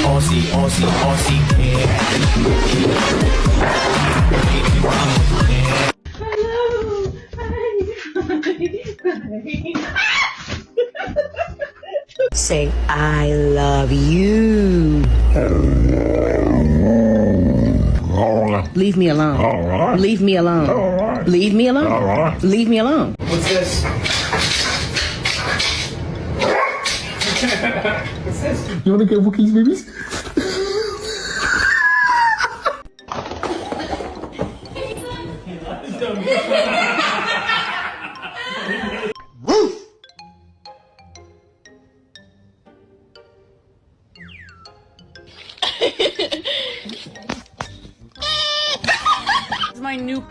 Aussie, Aussie, Aussie, yeah. Say, I love you. Leave me alone. All right. Leave me alone. All right. Leave me alone. All right. Leave me alone. What's this? You want to get Wookiees babies? My new